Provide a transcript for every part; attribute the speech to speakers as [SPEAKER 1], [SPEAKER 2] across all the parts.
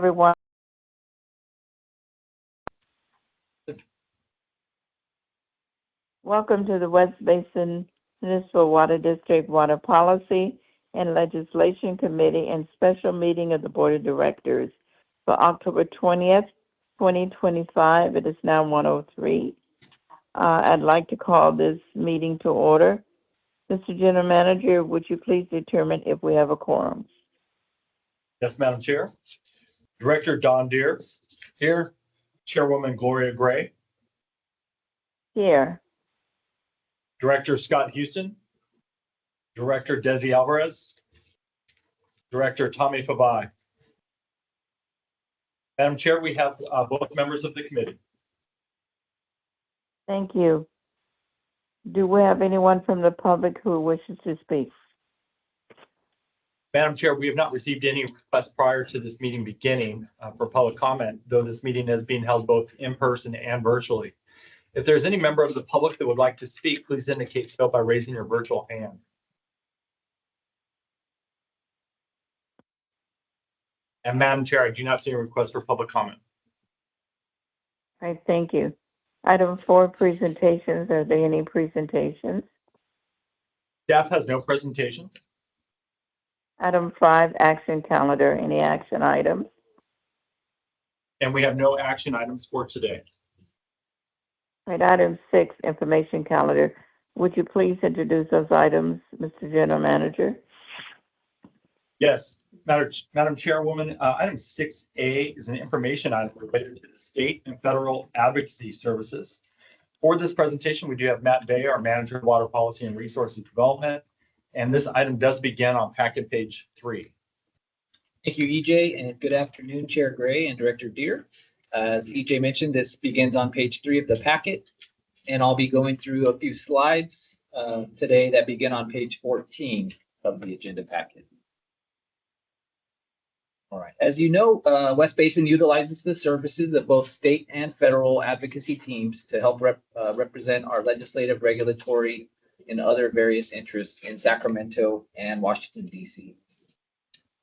[SPEAKER 1] Everyone. Welcome to the West Basin Municipal Water District Water Policy and Legislation Committee and Special Meeting of the Board of Directors for October 20th, 2025. It is now 1:03. I'd like to call this meeting to order. Mr. General Manager, would you please determine if we have a quorum?
[SPEAKER 2] Yes, Madam Chair. Director Don Deere here. Chairwoman Gloria Gray.
[SPEAKER 1] Here.
[SPEAKER 2] Director Scott Houston. Director Desi Alvarez. Director Tommy Fabai. Madam Chair, we have both members of the committee.
[SPEAKER 1] Thank you. Do we have anyone from the public who wishes to speak?
[SPEAKER 2] Madam Chair, we have not received any requests prior to this meeting beginning for public comment, though this meeting is being held both in person and virtually. If there's any member of the public that would like to speak, please indicate so by raising your virtual hand. And Madam Chair, I do not see a request for public comment.
[SPEAKER 1] All right, thank you. Item 4, presentations. Are there any presentations?
[SPEAKER 2] Staff has no presentations.
[SPEAKER 1] Item 5, action calendar. Any action items?
[SPEAKER 2] And we have no action items for today.
[SPEAKER 1] All right, item 6, information calendar. Would you please introduce those items, Mr. General Manager?
[SPEAKER 2] Yes, Madam Chairwoman, item 6A is an information item related to the state and federal advocacy services. For this presentation, we do have Matt Bay, our Manager of Water Policy and Resources Development, and this item does begin on packet page 3.
[SPEAKER 3] Thank you, EJ, and good afternoon, Chair Gray and Director Deere. As EJ mentioned, this begins on page 3 of the packet, and I'll be going through a few slides today that begin on page 14 of the agenda packet. All right. As you know, West Basin utilizes the services of both state and federal advocacy teams to help represent our legislative, regulatory, and other various interests in Sacramento and Washington, D.C.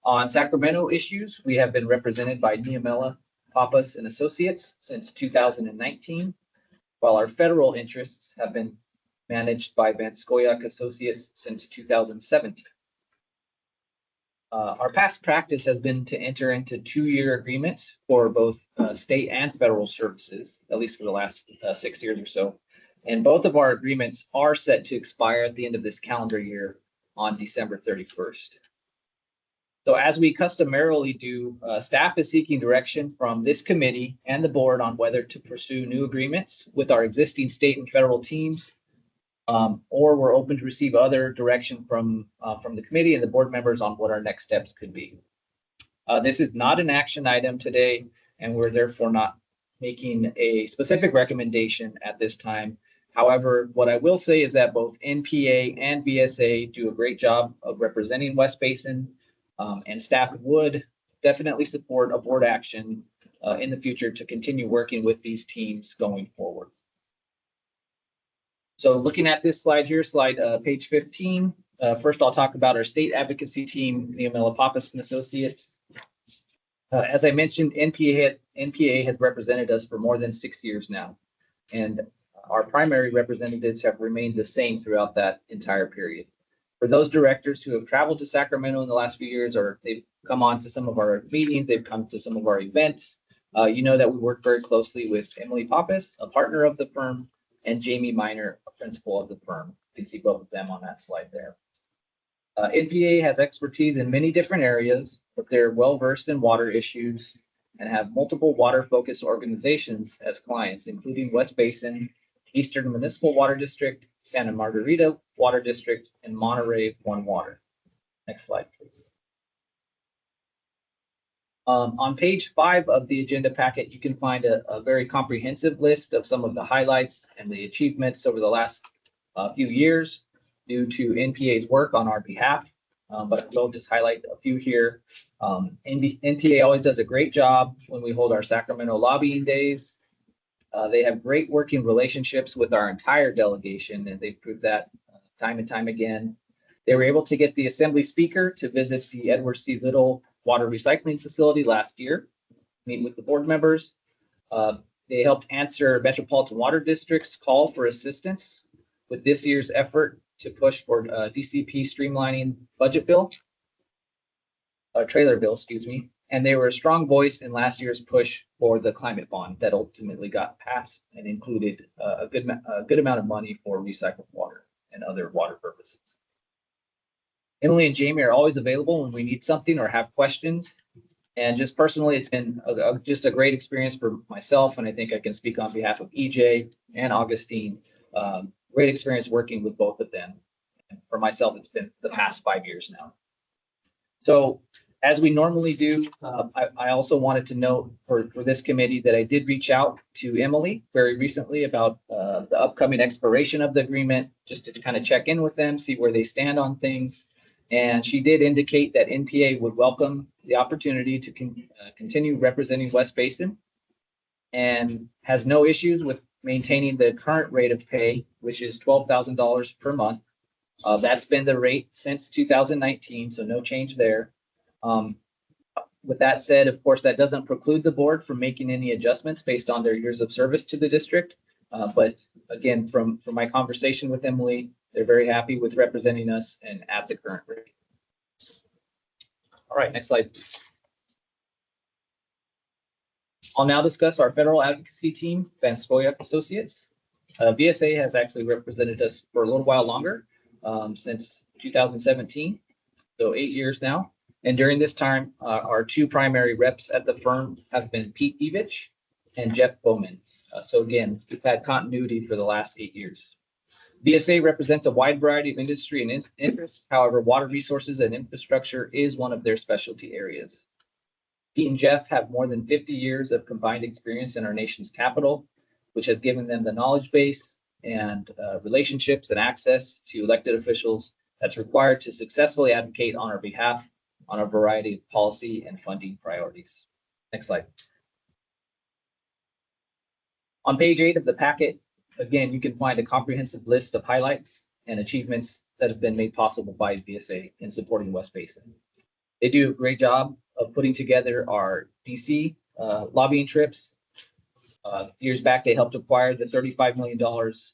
[SPEAKER 3] On Sacramento issues, we have been represented by Niamela Pappas and Associates since 2019, while our federal interests have been managed by Vanskoyak Associates since 2017. Our past practice has been to enter into 2-year agreements for both state and federal services, at least for the last 6 years or so. And both of our agreements are set to expire at the end of this calendar year on December 31st. So as we customarily do, staff is seeking direction from this committee and the board on whether to pursue new agreements with our existing state and federal teams, or we're open to receive other direction from the committee and the board members on what our next steps could be. This is not an action item today, and we're therefore not making a specific recommendation at this time. However, what I will say is that both NPA and VSA do a great job of representing West Basin, and staff would definitely support a board action in the future to continue working with these teams going forward. So looking at this slide here, page 15, first I'll talk about our state advocacy team, Niamela Pappas and Associates. As I mentioned, NPA has represented us for more than 6 years now, and our primary representatives have remained the same throughout that entire period. For those directors who have traveled to Sacramento in the last few years, or they've come on to some of our meetings, they've come to some of our events, you know that we work very closely with Emily Pappas, a partner of the firm, and Jamie Miner, a principal of the firm. You can see both of them on that slide there. NPA has expertise in many different areas, but they're well-versed in water issues and have multiple water-focused organizations as clients, including West Basin, Eastern Municipal Water District, Santa Margarita Water District, and Monterey One Water. Next slide, please. On page 5 of the agenda packet, you can find a very comprehensive list of some of the highlights and the achievements over the last few years due to NPA's work on our behalf. But I will just highlight a few here. NPA always does a great job when we hold our Sacramento lobbying days. They have great working relationships with our entire delegation, and they've proved that time and time again. They were able to get the Assembly Speaker to visit the Edward C. Little Water Recycling Facility last year, meet with the board members. They helped answer Metropolitan Water District's call for assistance with this year's effort to push for DCP streamlining budget bill, trailer bill, excuse me. And they were a strong voice in last year's push for the climate bond that ultimately got passed and included a good amount of money for recycled water and other water purposes. Emily and Jamie are always available when we need something or have questions. And just personally, it's been just a great experience for myself, and I think I can speak on behalf of EJ and Augustine. Great experience working with both of them. And for myself, it's been the past 5 years now. So as we normally do, I also wanted to note for this committee that I did reach out to Emily very recently about the upcoming expiration of the agreement, just to kind of check in with them, see where they stand on things. And she did indicate that NPA would welcome the opportunity to continue representing West Basin and has no issues with maintaining the current rate of pay, which is $12,000 per month. That's been the rate since 2019, so no change there. With that said, of course, that doesn't preclude the board from making any adjustments based on their years of service to the district. But again, from my conversation with Emily, they're very happy with representing us and at the current rate. All right, next slide. I'll now discuss our federal advocacy team, Van Scoyoc Associates. VSA has actually represented us for a little while longer, since 2017, so 8 years now. And during this time, our two primary reps at the firm have been Pete Evich and Jeff Bowman. So again, we've had continuity for the last 8 years. VSA represents a wide variety of industry and interests. However, water resources and infrastructure is one of their specialty areas. Pete and Jeff have more than 50 years of combined experience in our nation's capital, which has given them the knowledge base and relationships and access to elected officials that's required to successfully advocate on our behalf on a variety of policy and funding priorities. Next slide. On page 8 of the packet, again, you can find a comprehensive list of highlights and achievements that have been made possible by VSA in supporting West Basin. They do a great job of putting together our DC lobbying trips. Years back, they helped acquire the $35 million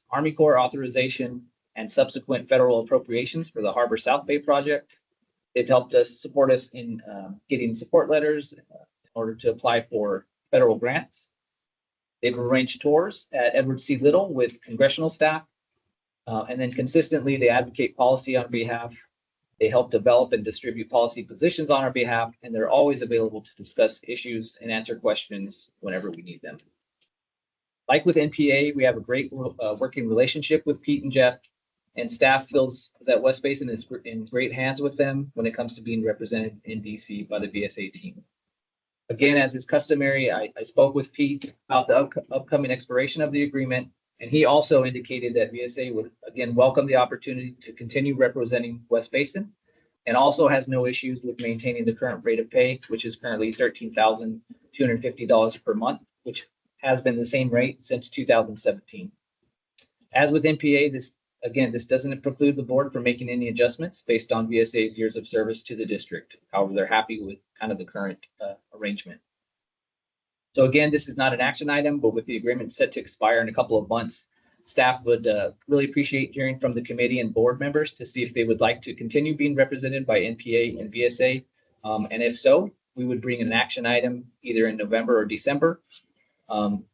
[SPEAKER 3] Army Corps authorization and subsequent federal appropriations for the Harbor South Bay project. They've helped us support us in getting support letters in order to apply for federal grants. They've arranged tours at Edward C. Little with congressional staff, and then consistently they advocate policy on our behalf. They help develop and distribute policy positions on our behalf, and they're always available to discuss issues and answer questions whenever we need them. Like with NPA, we have a great working relationship with Pete and Jeff, and staff feels that West Basin is in great hands with them when it comes to being represented in DC by the VSA team. Again, as is customary, I spoke with Pete about the upcoming expiration of the agreement, and he also indicated that VSA would again welcome the opportunity to continue representing West Basin, and also has no issues with maintaining the current rate of pay, which is currently $13,250 per month, which has been the same rate since 2017. As with NPA, this doesn't preclude the board from making any adjustments based on VSA's years of service to the district. However, they're happy with kind of the current arrangement. So again, this is not an action item, but with the agreement set to expire in a couple of months, staff would really appreciate hearing from the committee and board members to see if they would like to continue being represented by NPA and VSA. And if so, we would bring an action item either in November or December.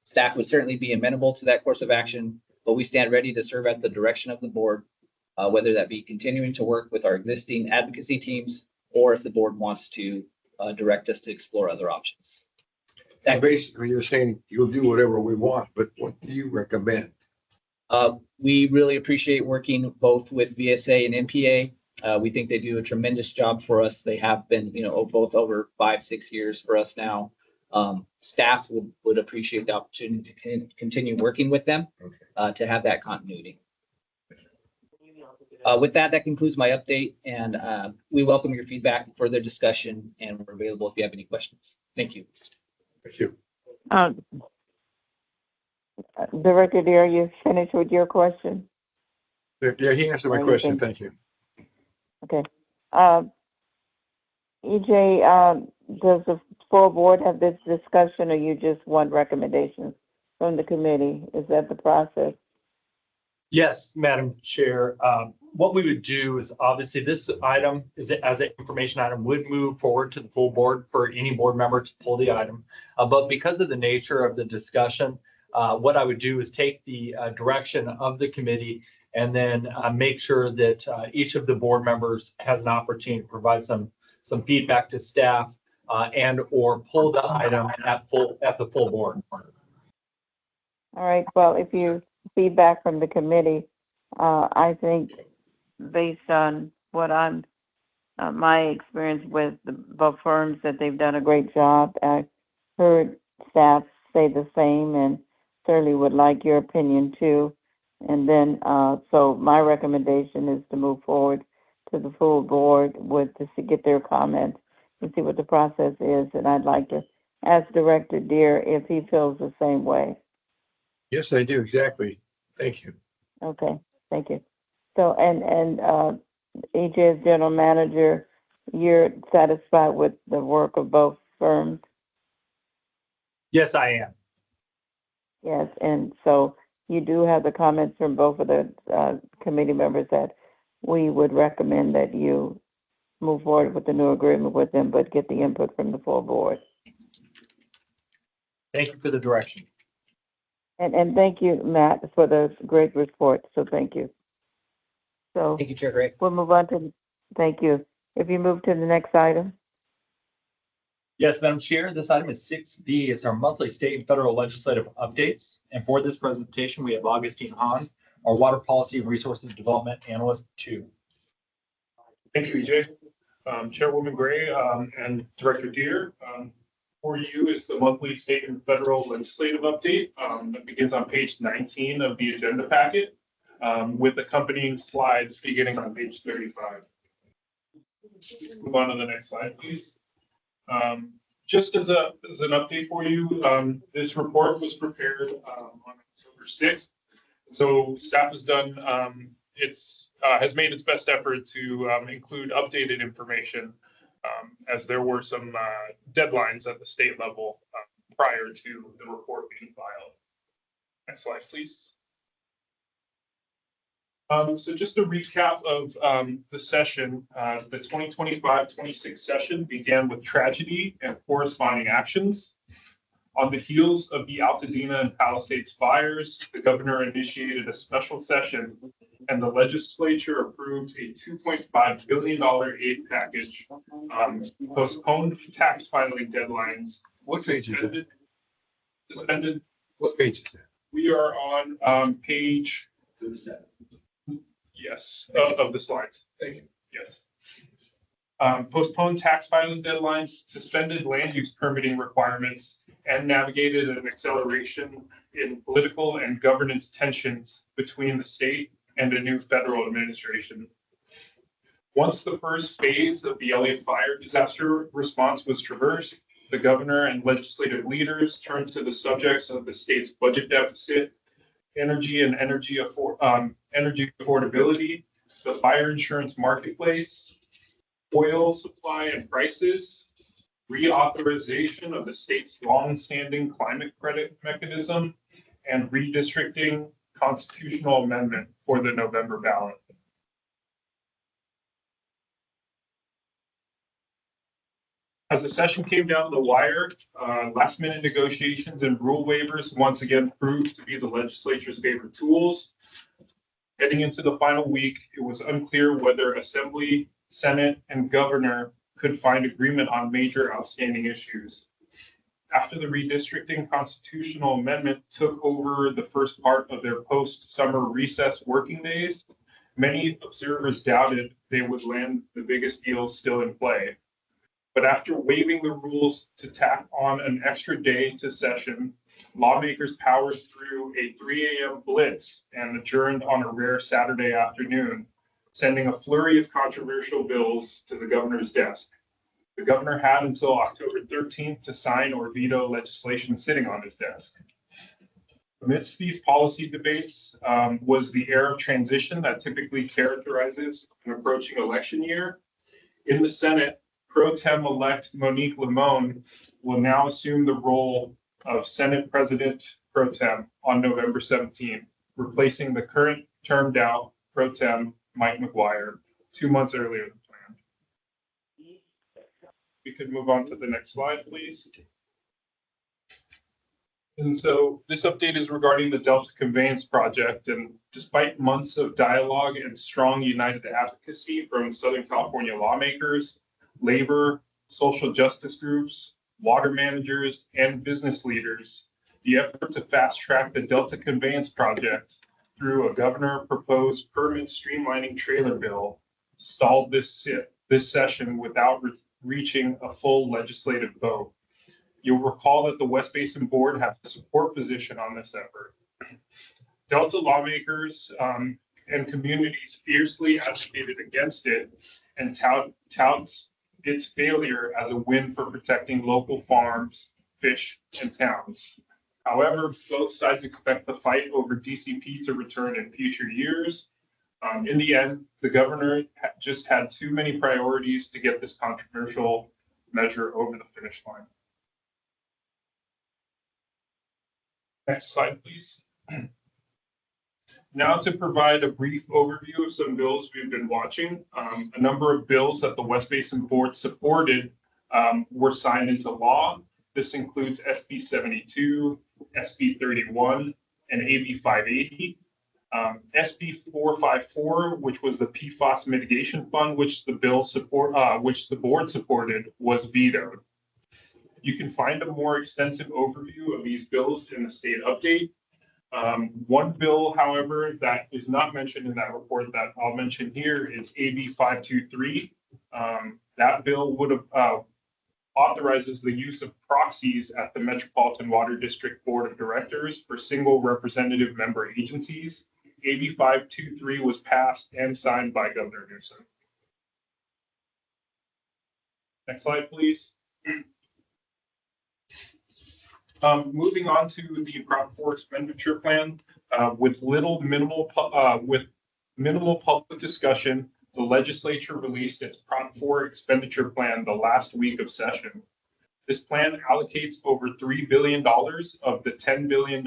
[SPEAKER 3] Staff would certainly be amenable to that course of action, but we stand ready to serve at the direction of the board, whether that be continuing to work with our existing advocacy teams, or if the board wants to direct us to explore other options.
[SPEAKER 4] Now, basically, you're saying you'll do whatever we want, but what do you recommend?
[SPEAKER 3] We really appreciate working both with VSA and NPA. We think they do a tremendous job for us. They have been, both over 5-6 years for us now. Staff would appreciate the opportunity to continue working with them to have that continuity. With that concludes my update, and we welcome your feedback and further discussion, and we're available if you have any questions. Thank you.
[SPEAKER 4] Thank you.
[SPEAKER 1] Director Deere, you finished with your question?
[SPEAKER 4] Yeah, he answered my question. Thank you.
[SPEAKER 1] Okay. EJ, does the full board have this discussion, or you just want recommendations from the committee? Is that the process?
[SPEAKER 2] Yes, Madam Chair. What we would do is obviously this item is as an information item would move forward to the full board for any board member to pull the item. But because of the nature of the discussion, what I would do is take the direction of the committee and then make sure that each of the board members has an opportunity to provide some feedback to staff and or pull the item at the full board.
[SPEAKER 1] All right, well, if you feedback from the committee, I think based on what I'm, my experience with both firms, that they've done a great job. I heard staff say the same and certainly would like your opinion too. And then, so my recommendation is to move forward to the full board to get their comments and see what the process is. And I'd like to ask Director Deere if he feels the same way.
[SPEAKER 4] Yes, I do, exactly. Thank you.
[SPEAKER 1] Okay, thank you. So, and EJ as general manager, you're satisfied with the work of both firms?
[SPEAKER 2] Yes, I am.
[SPEAKER 1] Yes, and so you do have the comments from both of the committee members that we would recommend that you move forward with the new agreement with them, but get the input from the full board.
[SPEAKER 2] Thank you for the direction.
[SPEAKER 1] And thank you, Matt, for the great report. So thank you. So
[SPEAKER 3] Thank you, Chair Gray.
[SPEAKER 1] we'll move on to, thank you. If you move to the next item.
[SPEAKER 2] Yes, Madam Chair, this item is 6B. It's our monthly state and federal legislative updates. And for this presentation, we have Augustine Hahn, our Water Policy and Resources Development Analyst 2.
[SPEAKER 5] Thank you, EJ. Chairwoman Gray and Director Deere. For you is the monthly state and federal legislative update that begins on page 19 of the agenda packet with accompanying slides beginning on page 35. Move on to the next slide, please. Just as an update for you, this report was prepared on October 6th. So staff has done has made its best effort to include updated information as there were some deadlines at the state level prior to the report being filed. Next slide, please. So just a recap of the session, the 2025-26 session began with tragedy and corresponding actions. On the heels of the Altadena and Palisades fires, the governor initiated a special session and the legislature approved a $2.5 billion aid package, postponed tax filing deadlines.
[SPEAKER 4] What page is it?
[SPEAKER 5] Suspended.
[SPEAKER 4] What page is that?
[SPEAKER 5] We are on page 37. Yes, of the slides. Thank you. Yes. Postponed tax filing deadlines, suspended land use permitting requirements, and navigated an acceleration in political and governance tensions between the state and a new federal administration. Once the first phase of the LA fire disaster response was traversed, the governor and legislative leaders turned to the subjects of the state's budget deficit, energy affordability, the fire insurance marketplace, oil supply and prices, reauthorization of the state's long-standing climate credit mechanism, and redistricting constitutional amendment for the November ballot. As the session came down the wire, last-minute negotiations and rule waivers once again proved to be the legislature's favorite tools. Heading into the final week, it was unclear whether Assembly, Senate, and Governor could find agreement on major outstanding issues. After the redistricting constitutional amendment took over the first part of their post-summer recess working days, many observers doubted they would land the biggest deals still in play. But after waiving the rules to tack on an extra day to session, lawmakers powered through a 3 a.m. blitz and adjourned on a rare Saturday afternoon, sending a flurry of controversial bills to the governor's desk. The governor had until October 13th to sign or veto legislation sitting on his desk. Amidst these policy debates was the era of transition that typically characterizes an approaching election year. In the Senate, Pro Tem-elect Monique Limon will now assume the role of Senate President Pro Tem on November 17th, replacing the current termed out Pro Tem Mike McGuire 2 months earlier than planned. We could move on to the next slide, please. And so this update is regarding the Delta Conveyance Project. And despite months of dialogue and strong united advocacy from Southern California lawmakers, labor, social justice groups, water managers, and business leaders, the effort to fast track the Delta Conveyance Project through a governor-proposed permit streamlining trailer bill stalled this session without reaching a full legislative vote. You'll recall that the West Basin Board had a support position on this effort. Delta lawmakers and communities fiercely advocated against it and touts its failure as a win for protecting local farms, fish, and towns. However, both sides expect the fight over DCP to return in future years. In the end, the governor just had too many priorities to get this controversial measure over the finish line. Next slide, please. Now to provide a brief overview of some bills we've been watching. A number of bills that the West Basin Board supported were signed into law. This includes SB 72, SB 31, and AB 580. SB 454, which was the PFAS mitigation fund, which the board supported, was vetoed. You can find a more extensive overview of these bills in the state update. One bill, however, that is not mentioned in that report that I'll mention here is AB 523. That bill would have authorizes the use of proxies at the Metropolitan Water District Board of Directors for single representative member agencies. AB 523 was passed and signed by Governor Newsom. Next slide, please. Moving on to the Prop 4 expenditure plan, with minimal public discussion, the legislature released its Prop 4 expenditure plan the last week of session. This plan allocates over $3 billion of the $10 billion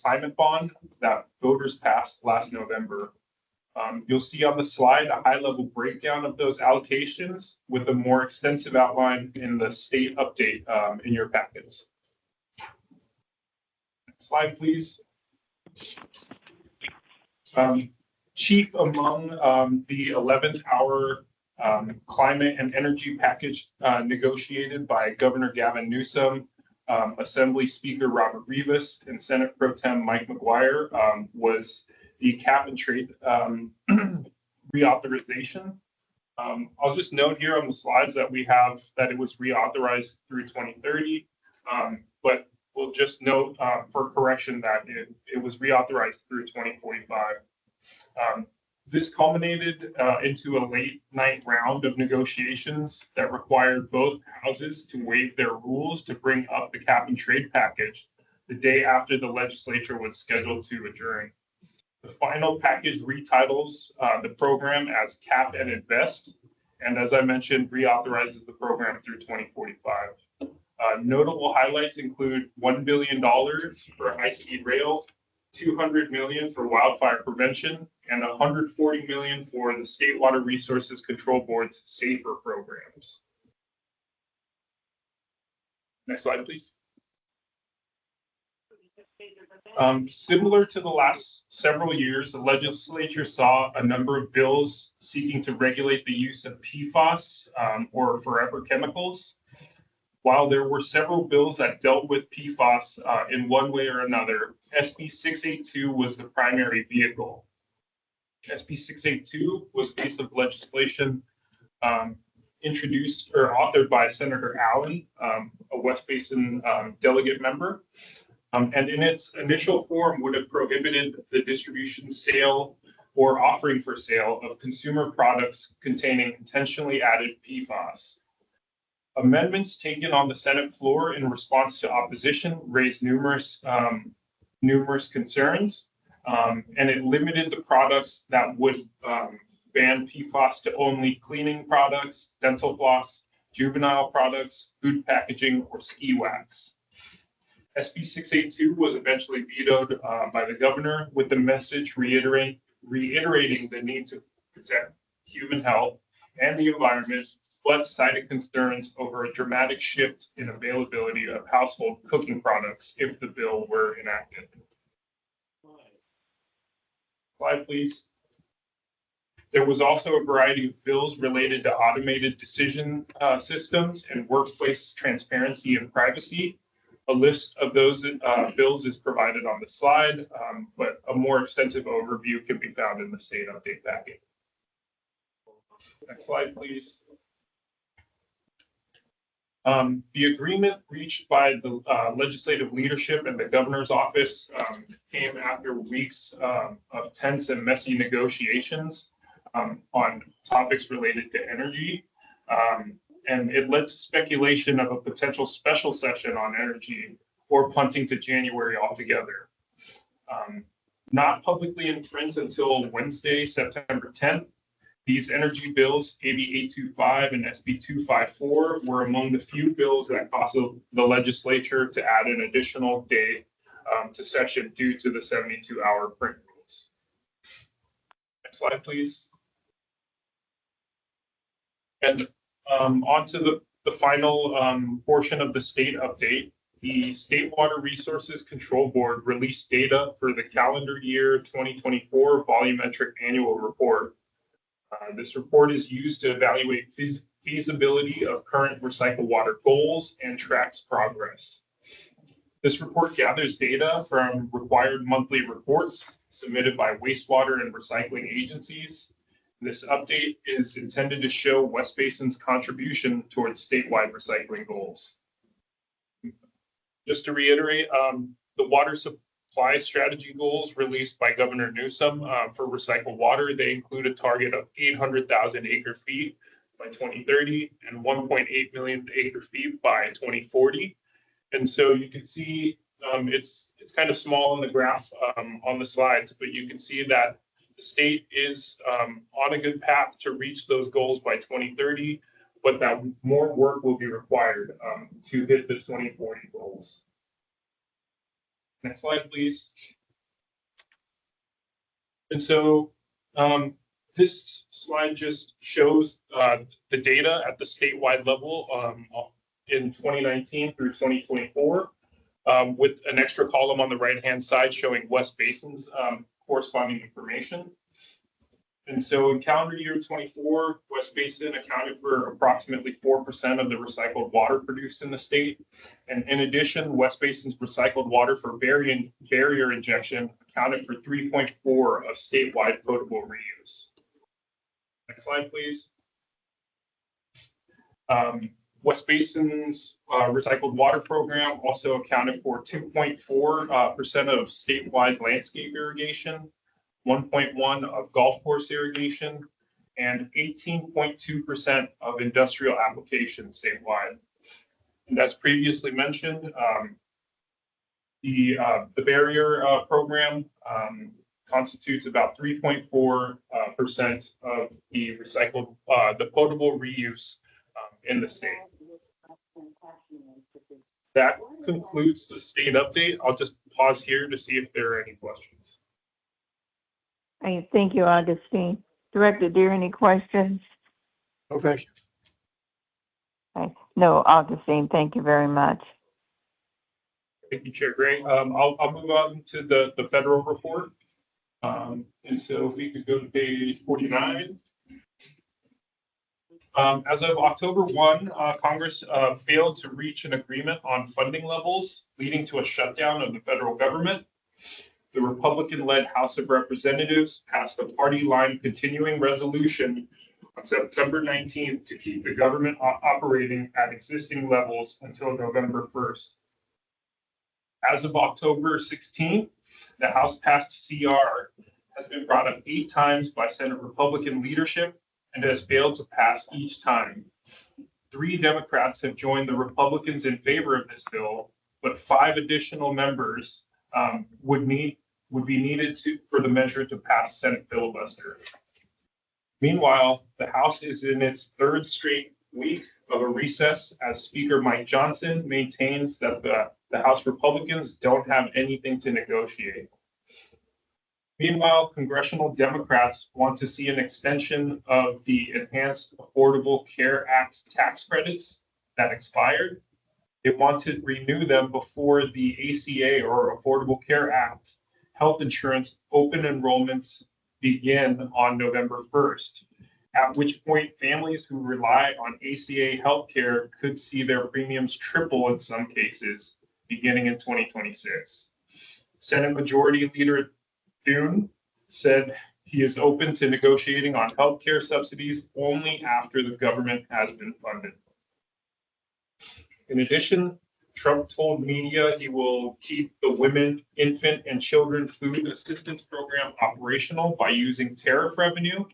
[SPEAKER 5] climate bond that voters passed last November. You'll see on the slide a high-level breakdown of those allocations with a more extensive outline in the state update in your packets. Next slide, please. Chief among the 11th hour climate and energy package negotiated by Governor Gavin Newsom, Assembly Speaker Robert Rivas, and Senate Pro Tem Mike McGuire was the cap and trade reauthorization. I'll just note here on the slides that we have that it was reauthorized through 2030, but we'll just note for correction that it was reauthorized through 2045. This culminated into a late night round of negotiations that required both houses to waive their rules to bring up the cap and trade package the day after the legislature was scheduled to adjourn. The final package retitles the program as Cap and Invest, and as I mentioned, reauthorizes the program through 2045. Notable highlights include $1 billion for high-speed rail, $200 million for wildfire prevention, and $140 million for the State Water Resources Control Board's SAFER programs. Next slide, please. Similar to the last several years, the legislature saw a number of bills seeking to regulate the use of PFAS or forever chemicals. While there were several bills that dealt with PFAS in one way or another, SB 682 was the primary vehicle. SB 682 was a piece of legislation introduced or authored by Senator Allen, a West Basin delegate member. And in its initial form would have prohibited the distribution, sale, or offering for sale of consumer products containing intentionally added PFAS. Amendments taken on the Senate floor in response to opposition raised numerous concerns, and it limited the products that would ban PFAS to only cleaning products, dental floss, juvenile products, food packaging, or ski wax. SB 682 was eventually vetoed by the governor with the message reiterating the need to protect human health and the environment, but cited concerns over a dramatic shift in availability of household cooking products if the bill were enacted. Slide, please. There was also a variety of bills related to automated decision systems and workplace transparency and privacy. A list of those bills is provided on the slide, but a more extensive overview can be found in the state update packet. Next slide, please. The agreement reached by the legislative leadership and the governor's office came after weeks of tense and messy negotiations on topics related to energy. And it led to speculation of a potential special session on energy or punting to January altogether. Not publicly in print until Wednesday, September 10th. These energy bills, AB 825 and SB 254, were among the few bills that caused the legislature to add an additional day to session due to the 72-hour print rules. Next slide, please. And on to the final portion of the state update. The State Water Resources Control Board released data for the calendar year 2024 volumetric annual report. This report is used to evaluate feasibility of current recycled water goals and tracks progress. This report gathers data from required monthly reports submitted by wastewater and recycling agencies. This update is intended to show West Basin's contribution towards statewide recycling goals. Just to reiterate, the water supply strategy goals released by Governor Newsom for recycled water, they include a target of 800,000 acre feet by 2030 and 1.8 million acre feet by 2040. And so you can see it's kind of small in the graph on the slides, but you can see that the state is on a good path to reach those goals by 2030, but that more work will be required to hit the 2040 goals. Next slide, please. And so this slide just shows the data at the statewide level in 2019 through 2024, with an extra column on the right-hand side showing West Basin's corresponding information. And so in calendar year 24, West Basin accounted for approximately 4% of the recycled water produced in the state. And in addition, West Basin's recycled water for barrier injection accounted for 3.4% of statewide potable reuse. Next slide, please. West Basin's recycled water program also accounted for 2.4% of statewide landscape irrigation, 1.1% of golf course irrigation, and 18.2% of industrial applications statewide. And as previously mentioned, the barrier program constitutes about 3.4% of the recycled, the potable reuse in the state. That concludes the state update. I'll just pause here to see if there are any questions.
[SPEAKER 1] Thank you, Augustine. Director, are there any questions?
[SPEAKER 4] Oh, thank you.
[SPEAKER 1] Okay. No, Augustine, thank you very much.
[SPEAKER 5] Thank you, Chair Gray. I'll move on to the federal report. And so if we could go to page 49. As of October 1, Congress failed to reach an agreement on funding levels, leading to a shutdown of the federal government. The Republican-led House of Representatives passed a party line continuing resolution on September 19th to keep the government operating at existing levels until November 1st. As of October 16th, the House passed CR has been brought up 8 times by Senate Republican leadership and has failed to pass each time. 3 Democrats have joined the Republicans in favor of this bill, but 5 additional members would be needed for the measure to pass Senate filibuster. Meanwhile, the House is in its 3rd straight week of a recess as Speaker Mike Johnson maintains that the House Republicans don't have anything to negotiate. Meanwhile, congressional Democrats want to see an extension of the Enhanced Affordable Care Act tax credits that expired. They want to renew them before the ACA or Affordable Care Act health insurance open enrollments begin on November 1st, at which point families who rely on ACA healthcare could see their premiums triple in some cases beginning in 2026. Senate Majority Leader Thune said he is open to negotiating on healthcare subsidies only after the government has been funded. In addition, Trump told media he will keep the Women, Infant, and Children Food Assistance Program operational by using tariff revenue.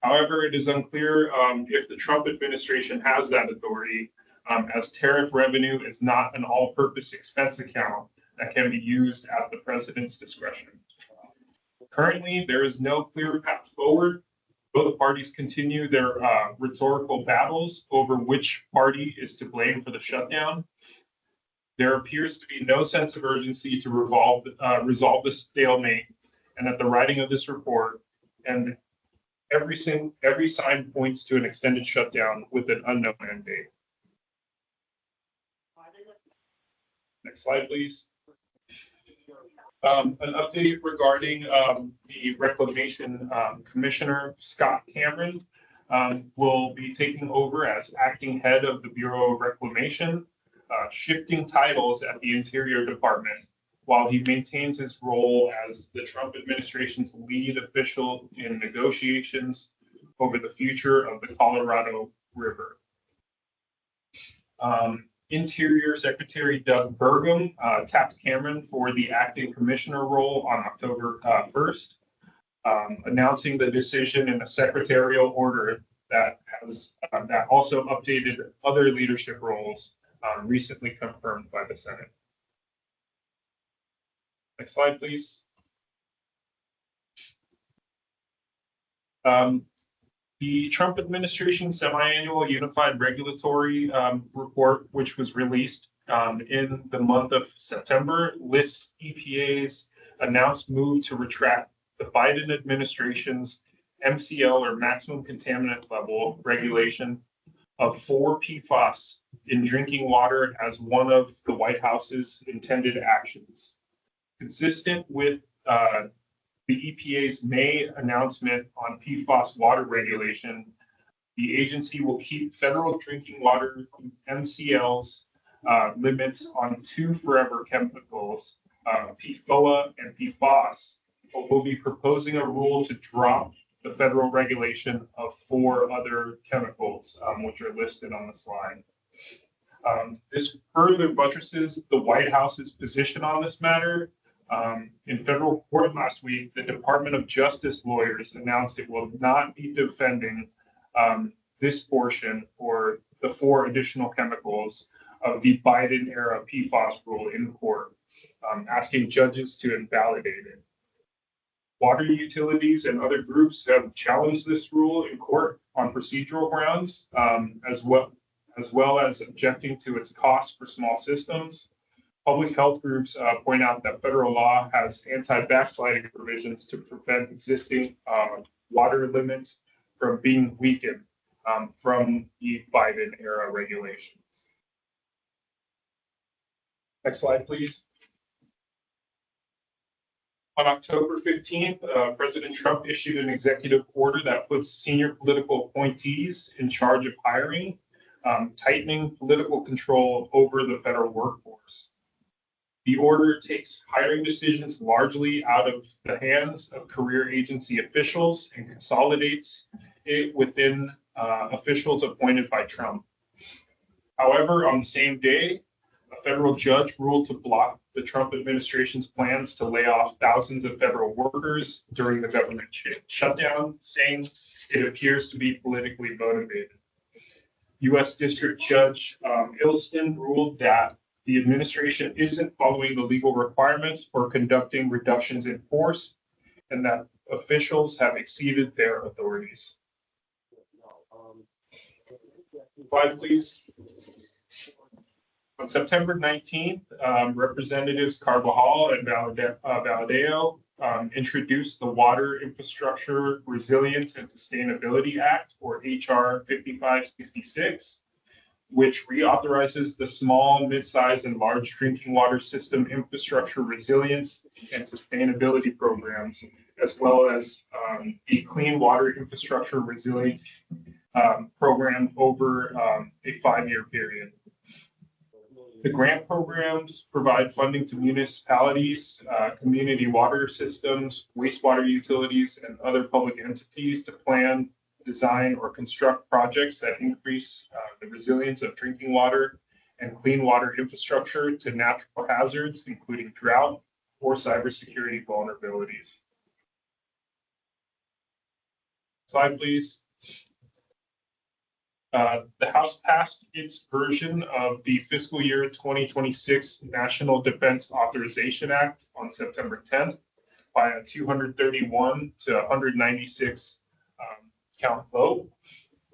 [SPEAKER 5] However, it is unclear if the Trump administration has that authority, as tariff revenue is not an all-purpose expense account that can be used at the president's discretion. Currently, there is no clear path forward. Both parties continue their rhetorical battles over which party is to blame for the shutdown. There appears to be no sense of urgency to resolve the stalemate, and at the writing of this report, and every sign points to an extended shutdown with an unknown end date. Next slide, please. An update regarding the Reclamation Commissioner, Scott Cameron, will be taking over as acting head of the Bureau of Reclamation, shifting titles at the Interior Department while he maintains his role as the Trump administration's lead official in negotiations over the future of the Colorado River. Interior Secretary Doug Burgum tapped Cameron for the acting commissioner role on October 1st, announcing the decision in a secretarial order that also updated other leadership roles recently confirmed by the Senate. Next slide, please. The Trump administration semi-annual unified regulatory report, which was released in the month of September, lists EPA's announced move to retract the Biden administration's MCL or maximum contaminant level regulation of 4 PFAS in drinking water as one of the White House's intended actions. Consistent with the EPA's May announcement on PFAS water regulation, the agency will keep federal drinking water MCLs limits on 2 forever chemicals, PFOA and PFAS, but will be proposing a rule to drop the federal regulation of 4 other chemicals, which are listed on the slide. This further buttresses the White House's position on this matter. In federal court last week, the Department of Justice lawyers announced it will not be defending this portion or the 4 additional chemicals of the Biden era PFAS rule in court, asking judges to invalidate it. Water utilities and other groups have challenged this rule in court on procedural grounds, as well as objecting to its cost for small systems. Public health groups point out that federal law has anti-backsliding provisions to prevent existing water limits from being weakened from the Biden era regulations. Next slide, please. On October 15th, President Trump issued an executive order that puts senior political appointees in charge of hiring, tightening political control over the federal workforce. The order takes hiring decisions largely out of the hands of career agency officials and consolidates it within officials appointed by Trump. However, on the same day, a federal judge ruled to block the Trump administration's plans to lay off thousands of federal workers during the government shutdown, saying it appears to be politically motivated. U.S. District Judge Ilston ruled that the administration isn't following the legal requirements for conducting reductions in force and that officials have exceeded their authorities. Slide, please. On September 19th, Representatives Carvajal and Valadeo introduced the Water Infrastructure Resilience and Sustainability Act, or HR 5566, which reauthorizes the small, mid-size, and large drinking water system infrastructure resilience and sustainability programs, as well as the Clean Water Infrastructure Resilience program over a 5-year period. The grant programs provide funding to municipalities, community water systems, wastewater utilities, and other public entities to plan, design, or construct projects that increase the resilience of drinking water and clean water infrastructure to natural hazards, including drought or cybersecurity vulnerabilities. Slide, please. The House passed its version of the fiscal year 2026 National Defense Authorization Act on September 10th by a 231 to 196 count vote.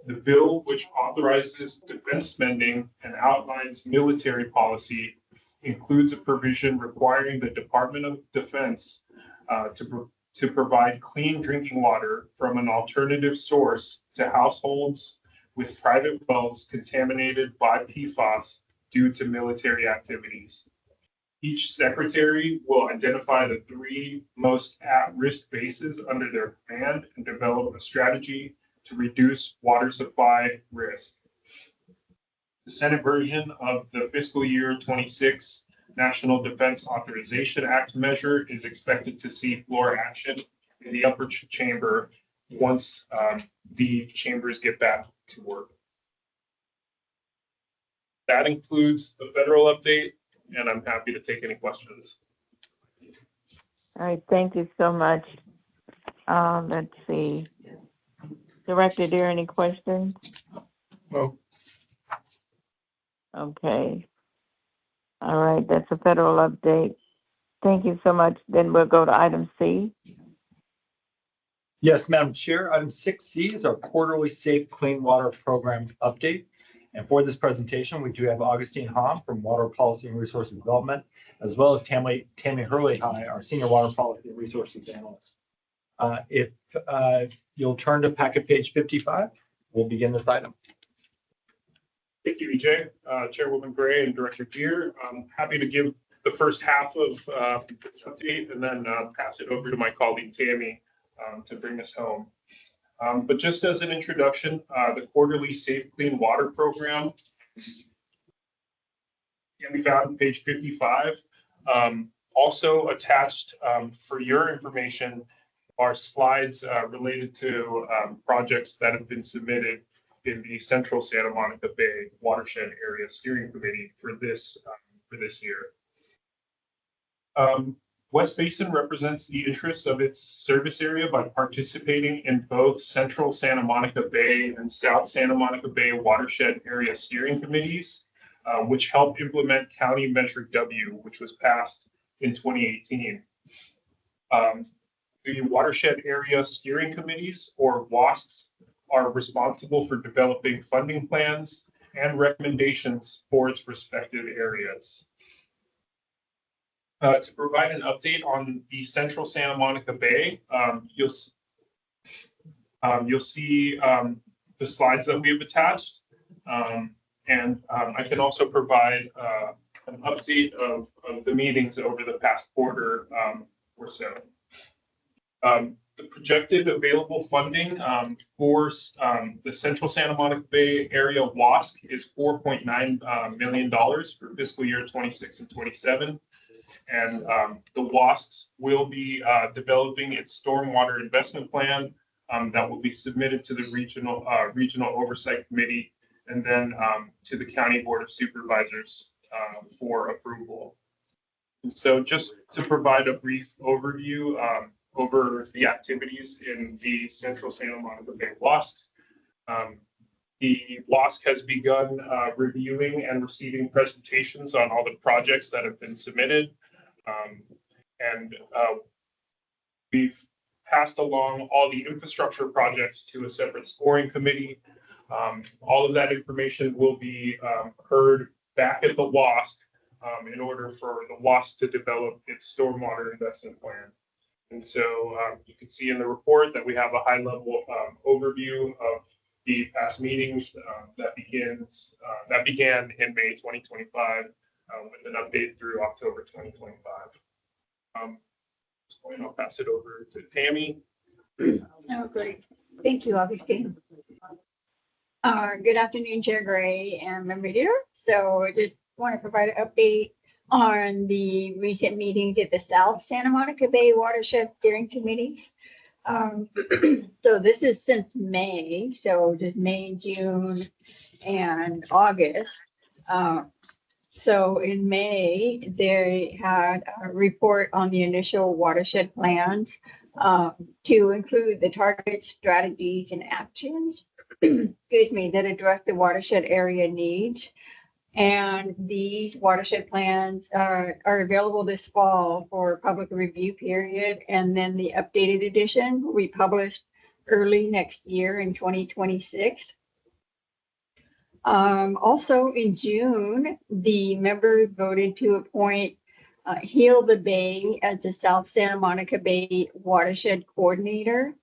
[SPEAKER 5] The bill, which authorizes defense spending and outlines military policy, includes a provision requiring the Department of Defense to provide clean drinking water from an alternative source to households with private wells contaminated by PFAS due to military activities. Each secretary will identify the 3 most at-risk bases under their command and develop a strategy to reduce water supply risk. The Senate version of the fiscal year 26 National Defense Authorization Act measure is expected to see floor action in the upper chamber once the chambers get back to work. That includes the federal update, and I'm happy to take any questions.
[SPEAKER 1] All right, thank you so much. Let's see. Director, are there any questions?
[SPEAKER 4] No.
[SPEAKER 1] Okay. All right, that's a federal update. Thank you so much. Then we'll go to item C.
[SPEAKER 2] Yes, Madam Chair, item 6C is our quarterly Safe Clean Water Program update. And for this presentation, we do have Augustine Hahn from Water Policy and Resource Development, as well as Tammy Hurley-High, our Senior Water Policy and Resources Analyst. If you'll turn to packet page 55, we'll begin this item.
[SPEAKER 5] Thank you, EJ, Chairwoman Gray, and Director Geer. I'm happy to give the first half of this update and then pass it over to my colleague Tammy to bring us home. But just as an introduction, the quarterly Safe Clean Water Program can be found on page 55. Also attached for your information are slides related to projects that have been submitted in the Central Santa Monica Bay Watershed Area Steering Committee for this year. West Basin represents the interests of its service area by participating in both Central Santa Monica Bay and South Santa Monica Bay Watershed Area Steering Committees, which help implement County Measure W, which was passed in 2018. The Watershed Area Steering Committees, or WASCs, are responsible for developing funding plans and recommendations for its respective areas. To provide an update on the Central Santa Monica Bay, you'll see the slides that we have attached, and I can also provide an update of the meetings over the past quarter or so. The projected available funding for the Central Santa Monica Bay Area WASC is $4.9 million for fiscal year 26 and 27. And the WASCs will be developing its stormwater investment plan that will be submitted to the regional oversight committee and then to the County Board of Supervisors for approval. And so just to provide a brief overview over the activities in the Central Santa Monica Bay WASCs. The WASC has begun reviewing and receiving presentations on all the projects that have been submitted. And we've passed along all the infrastructure projects to a separate scoring committee All of that information will be heard back at the WASC in order for the WASC to develop its stormwater investment plan. And so you can see in the report that we have a high level overview of the past meetings that began in May 2025 with an update through October 2025. At this point, I'll pass it over to Tammy.
[SPEAKER 6] Oh, great. Thank you, Augustine. Good afternoon, Chair Gray and member here. So I just want to provide an update on the recent meetings at the South Santa Monica Bay Watershed Steering Committees. So this is since May, so just May, June, and August. So in May, they had a report on the initial watershed plans to include the targets, strategies, and actions, excuse me, that address the watershed area needs. And these watershed plans are available this fall for public review period. And then the updated edition will be published early next year in 2026. Also in June, the members voted to appoint Heal the Bay as the South Santa Monica Bay Watershed Coordinator.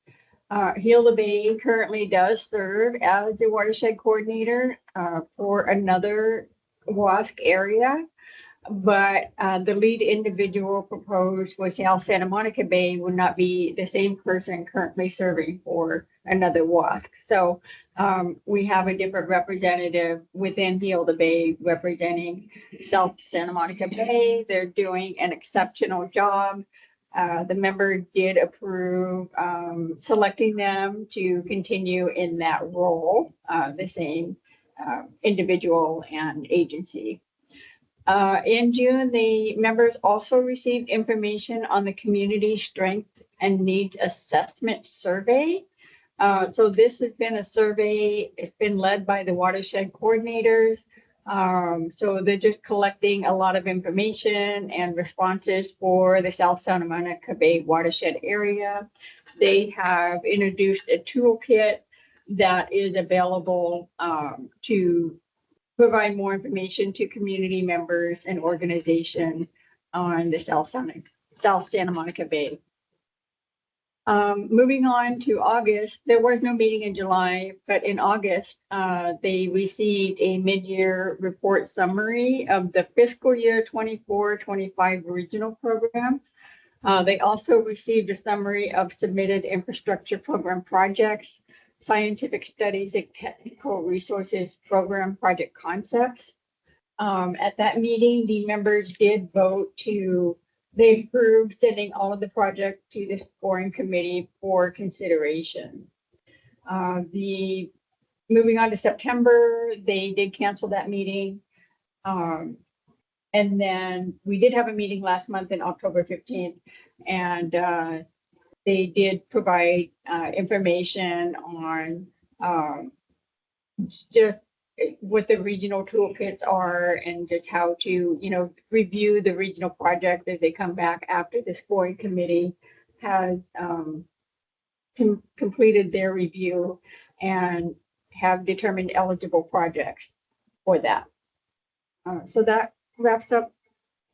[SPEAKER 6] Heal the Bay currently does serve as the watershed coordinator for another WASC area, but the lead individual proposed was South Santa Monica Bay would not be the same person currently serving for another WASC. So we have a different representative within Heal the Bay representing South Santa Monica Bay. They're doing an exceptional job. The member did approve selecting them to continue in that role, the same individual and agency. In June, the members also received information on the Community Strength and Needs Assessment Survey. So this has been a survey, it's been led by the watershed coordinators. So they're just collecting a lot of information and responses for the South Santa Monica Bay watershed area. They have introduced a toolkit that is available to provide more information to community members and organizations on the South Santa Monica Bay. Moving on to August, there was no meeting in July, but in August, they received a mid-year report summary of the fiscal year 24-25 regional programs. They also received a summary of submitted infrastructure program projects, scientific studies, and technical resources program project concepts. At that meeting, the members did vote they approved sending all of the projects to the scoring committee for consideration. Moving on to September, they did cancel that meeting. And then we did have a meeting last month in October 15th, and they did provide information on just what the regional toolkits are and just how to, review the regional projects as they come back after the scoring committee has completed their review and have determined eligible projects for that. So that wraps up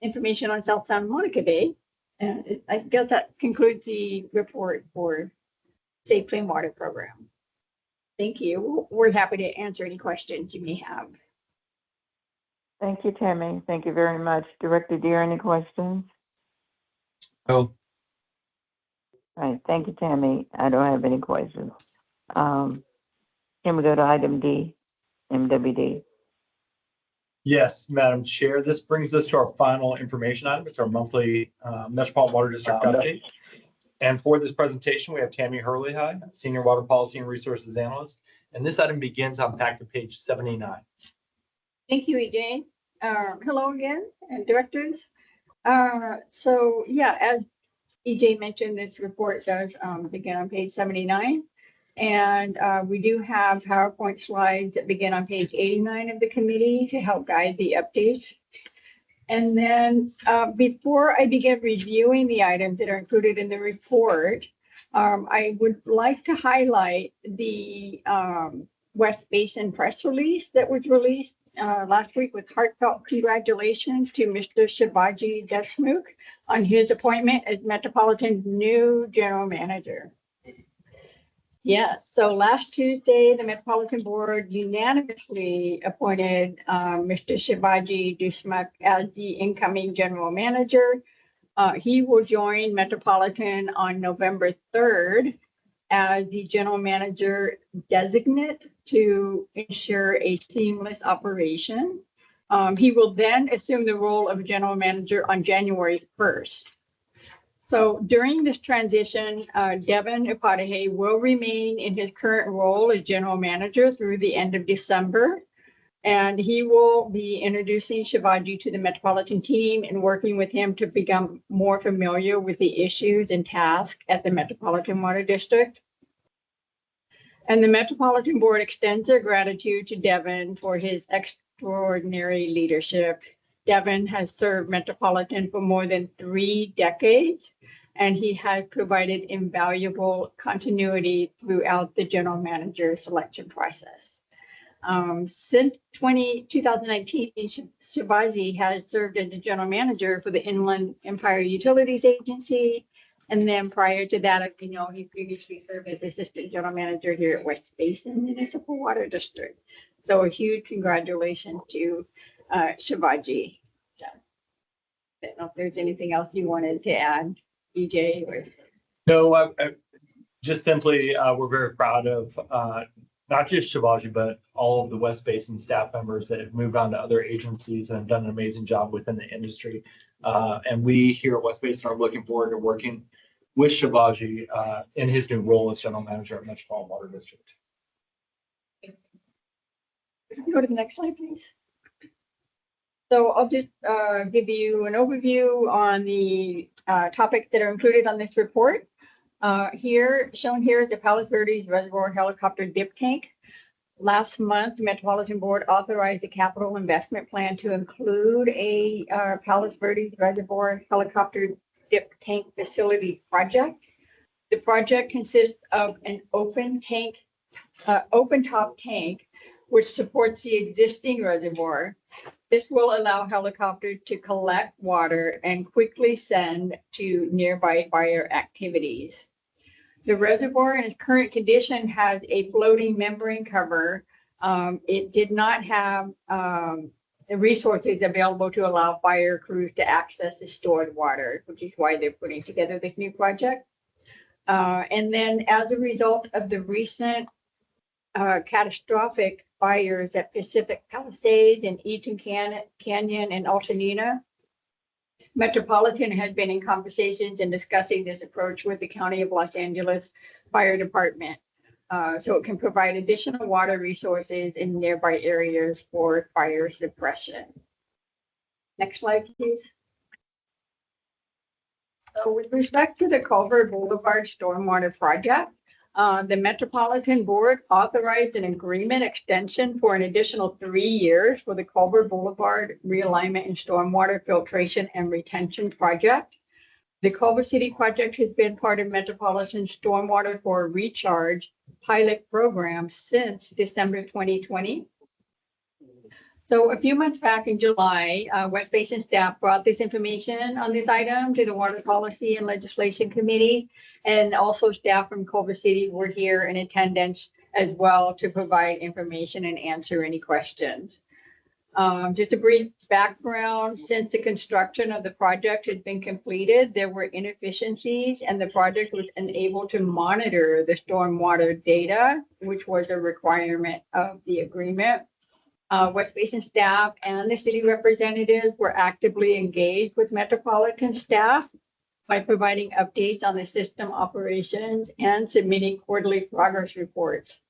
[SPEAKER 6] information on South Santa Monica Bay. And I guess that concludes the report for Safe Clean Water Program. Thank you. We're happy to answer any questions you may have.
[SPEAKER 1] Thank you, Tammy. Thank you very much. Director Deere, any questions?
[SPEAKER 4] No.
[SPEAKER 1] All right, thank you, Tammy. I don't have any questions. Can we go to item D, MWD?
[SPEAKER 2] Yes, Madam Chair, this brings us to our final information item. It's our monthly Metropolitan Water District update. And for this presentation, we have Tammy Hurley-High, Senior Water Policy and Resources Analyst. And this item begins on packet page 79.
[SPEAKER 6] Thank you, EJ. Hello again, and directors. So yeah, as EJ mentioned, this report does begin on page 79. And we do have PowerPoint slides that begin on page 89 of the committee to help guide the updates. And then before I begin reviewing the items that are included in the report, I would like to highlight the West Basin press release that was released last week with heartfelt congratulations to Mr. Shivaji Desmukh on his appointment as Metropolitan's new general manager. Yes, so last Tuesday, the Metropolitan Board unanimously appointed Mr. Shivaji Desmukh as the incoming general manager. He will join Metropolitan on November 3rd as the general manager designate to ensure a seamless operation. He will then assume the role of general manager on January 1st. So during this transition, Devin Upadhyay will remain in his current role as general manager through the end of December. And he will be introducing Shivaji to the Metropolitan team and working with him to become more familiar with the issues and tasks at the Metropolitan Water District. And the Metropolitan Board extends their gratitude to Devin for his extraordinary leadership. Devin has served Metropolitan for more than 3 decades, and he has provided invaluable continuity throughout the general manager selection process. Since 2019, Shivaji has served as the general manager for the Inland Empire Utilities Agency. And then prior to that, he previously served as assistant general manager here at West Basin Municipal Water District. So a huge congratulations to Shivaji. So, I don't know if there's anything else you wanted to add, EJ, or
[SPEAKER 2] No, just simply, we're very proud of not just Shivaji, but all of the West Basin staff members that have moved on to other agencies and have done an amazing job within the industry. And we here at West Basin are looking forward to working with Shivaji in his new role as general manager at Metropolitan Water District.
[SPEAKER 6] go to the next slide, please. So I'll just give you an overview on the topics that are included on this report. Shown here is the Palos Verdes Reservoir Helicopter Dip Tank. Last month, the Metropolitan Board authorized a capital investment plan to include a Palos Verdes Reservoir Helicopter Dip Tank Facility project. The project consists of an open top tank, which supports the existing reservoir. This will allow helicopters to collect water and quickly send to nearby fire activities. The reservoir in its current condition has a floating membrane cover. It did not have the resources available to allow fire crews to access the stored water, which is why they're putting together this new project. And then as a result of the recent catastrophic fires at Pacific Palisades and Eaton Canyon and Altanina, Metropolitan has been in conversations and discussing this approach with the County of Los Angeles Fire Department. So it can provide additional water resources in nearby areas for fire suppression. Next slide, please. So with respect to the Culver Boulevard Stormwater Project, the Metropolitan Board authorized an agreement extension for an additional 3 years for the Culver Boulevard Realignment and Stormwater Filtration and Retention Project. The Culver City project has been part of Metropolitan Stormwater for Recharge pilot program since December 2020. So a few months back in July, West Basin staff brought this information on this item to the Water Policy and Legislation Committee, and also staff from Culver City were here in attendance as well to provide information and answer any questions. Just a brief background, since the construction of the project had been completed, there were inefficiencies and the project was unable to monitor the stormwater data, which was a requirement of the agreement. West Basin staff and the city representatives were actively engaged with Metropolitan staff by providing updates on the system operations and submitting quarterly progress reports.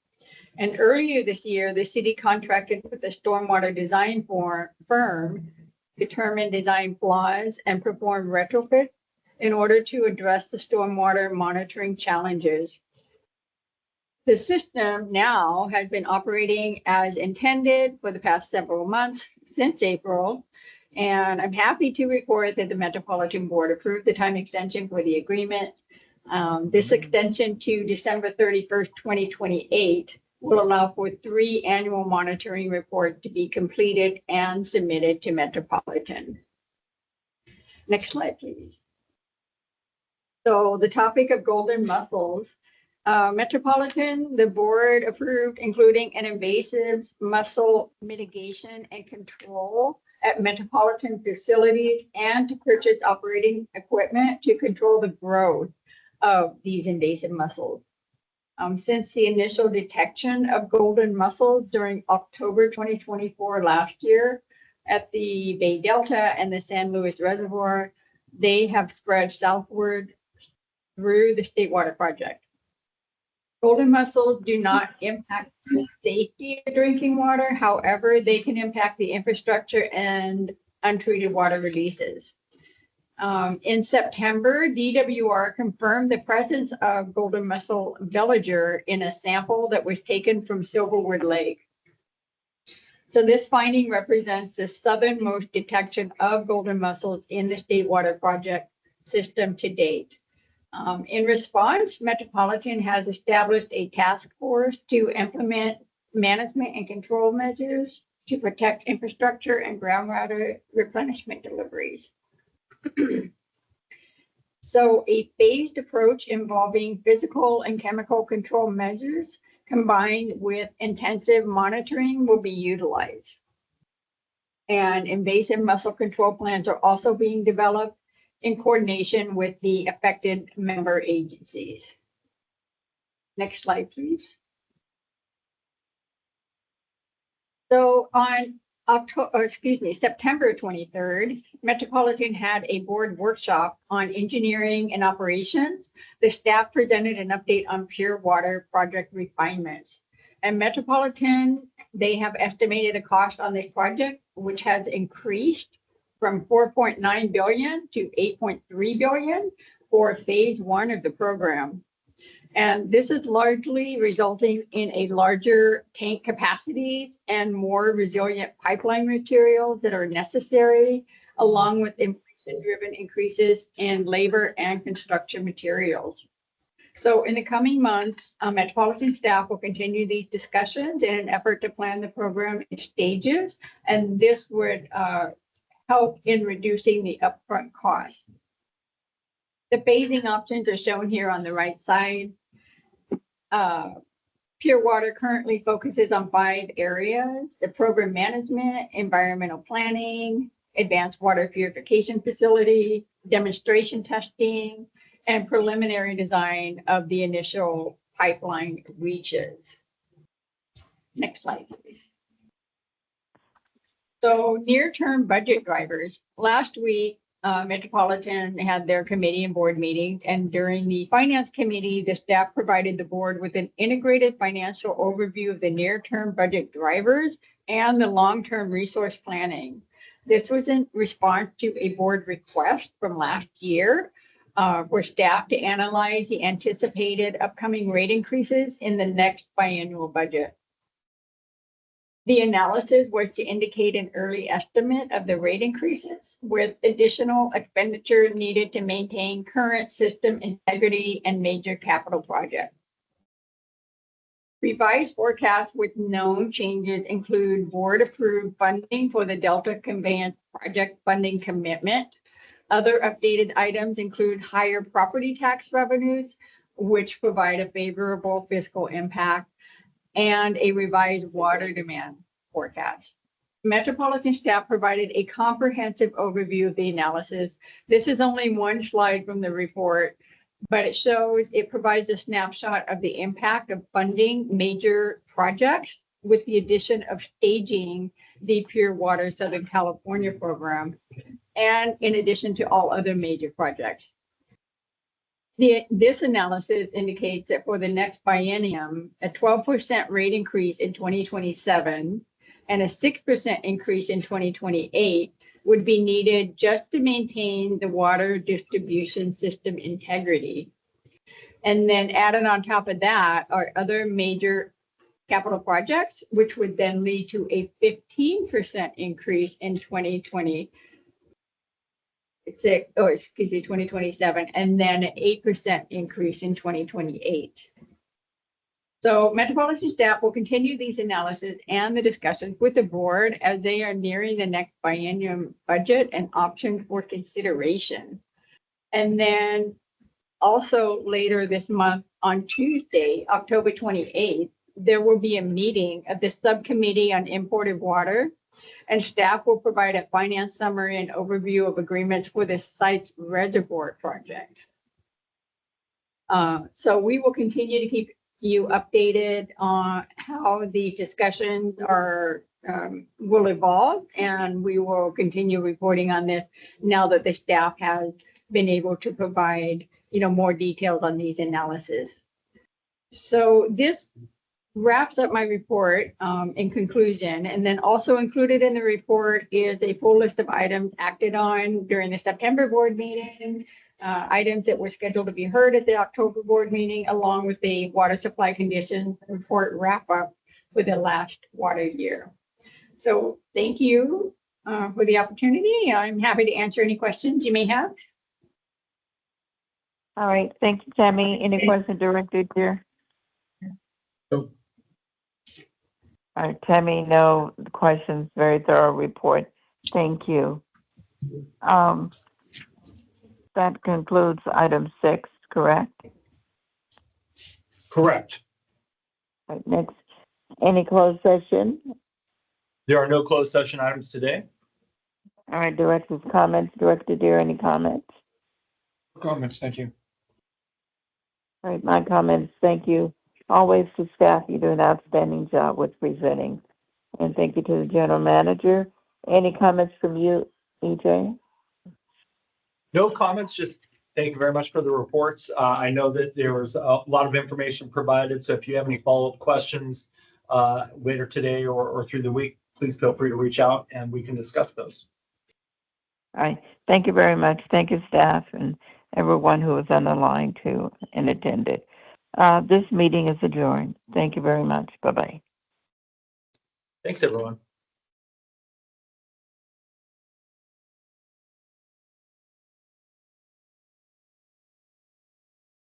[SPEAKER 6] And earlier this year, the city contracted with a stormwater design firm, determine design flaws, and perform retrofit in order to address the stormwater monitoring challenges. The system now has been operating as intended for the past several months since April, and I'm happy to report that the Metropolitan Board approved the time extension for the agreement. This extension to December 31st, 2028 will allow for 3 annual monitoring reports to be completed and submitted to Metropolitan. Next slide, please. So the topic of golden mussels. Metropolitan, the board approved including an invasive mussel mitigation and control at Metropolitan facilities and to purchase operating equipment to control the growth of these invasive mussels. Since the initial detection of golden mussels during October 2024 last year at the Bay Delta and the San Luis Reservoir, they have spread southward through the State Water Project. Golden mussels do not impact the safety of drinking water. However, they can impact the infrastructure and untreated water releases. In September, DWR confirmed the presence of golden mussel villager in a sample that was taken from Silverwood Lake. So this finding represents the southernmost detection of golden mussels in the State Water Project system to date. In response, Metropolitan has established a task force to implement management and control measures to protect infrastructure and groundwater replenishment deliveries. So a phased approach involving physical and chemical control measures combined with intensive monitoring will be utilized. And invasive mussel control plans are also being developed in coordination with the affected member agencies. Next slide, please. So on September 23rd, Metropolitan had a board workshop on engineering and operations. The staff presented an update on pure water project refinements. And Metropolitan, they have estimated the cost on this project, which has increased from 4.9 billion to 8.3 billion for phase 1 of the program. And this is largely resulting in a larger tank capacity and more resilient pipeline materials that are necessary, along with inflation-driven increases in labor and construction materials. So in the coming months, Metropolitan staff will continue these discussions in an effort to plan the program in stages, and this would help in reducing the upfront costs. The phasing options are shown here on the right side. Pure Water currently focuses on 5 areas: the program management, environmental planning, advanced water purification facility, demonstration testing, and preliminary design of the initial pipeline reaches. Next slide, please. So near-term budget drivers. Last week, Metropolitan had their committee and board meetings, and during the finance committee, the staff provided the board with an integrated financial overview of the near-term budget drivers and the long-term resource planning. This was in response to a board request from last year for staff to analyze the anticipated upcoming rate increases in the next biannual budget. The analysis was to indicate an early estimate of the rate increases with additional expenditure needed to maintain current system integrity and major capital projects. Revised forecasts with known changes include board-approved funding for the Delta Conveyance Project funding commitment. Other updated items include higher property tax revenues, which provide a favorable fiscal impact, and a revised water demand forecast. Metropolitan staff provided a comprehensive overview of the analysis. This is only one slide from the report, but it provides a snapshot of the impact of funding major projects with the addition of staging the Pure Water Southern California program, and in addition to all other major projects. This analysis indicates that for the next biennium, a 12% rate increase in 2027 and a 6% increase in 2028 would be needed just to maintain the water distribution system integrity. And then added on top of that are other major capital projects, which would then lead to a 15% increase in 2027, and then an 8% increase in 2028. So Metropolitan staff will continue these analysis and the discussions with the board as they are nearing the next biennium budget and option for consideration. And then also later this month on Tuesday, October 28th, there will be a meeting of the subcommittee on imported water, and staff will provide a finance summary and overview of agreements for the site's reservoir project. So we will continue to keep you updated on how these discussions will evolve, and we will continue reporting on this now that the staff has been able to provide, more details on these analyses. So this wraps up my report in conclusion, and then also included in the report is a full list of items acted on during the September board meeting, items that were scheduled to be heard at the October board meeting, along with the water supply conditions report wrap up for the last water year. So thank you for the opportunity. I'm happy to answer any questions you may have.
[SPEAKER 1] All right, thank you, Tammy. Any questions directed here?
[SPEAKER 4] No.
[SPEAKER 1] All right, Tammy, no questions, very thorough report. Thank you. That concludes item 6, correct?
[SPEAKER 2] Correct.
[SPEAKER 1] All right, next, any closed session?
[SPEAKER 2] There are no closed session items today.
[SPEAKER 1] All right, director's comments. Director Deere, any comments?
[SPEAKER 4] Comments, thank you.
[SPEAKER 1] All right, my comments, thank you. Always to staff, you do an outstanding job with presenting. And thank you to the general manager. Any comments from you, EJ?
[SPEAKER 2] No comments, just thank you very much for the reports. I know that there was a lot of information provided, so if you have any follow-up questions later today or through the week, please feel free to reach out and we can discuss those.
[SPEAKER 1] All right, thank you very much. Thank you, staff, and everyone who was on the line too and attended. This meeting is adjourned. Thank you very much. Bye-bye.
[SPEAKER 2] Thanks, everyone.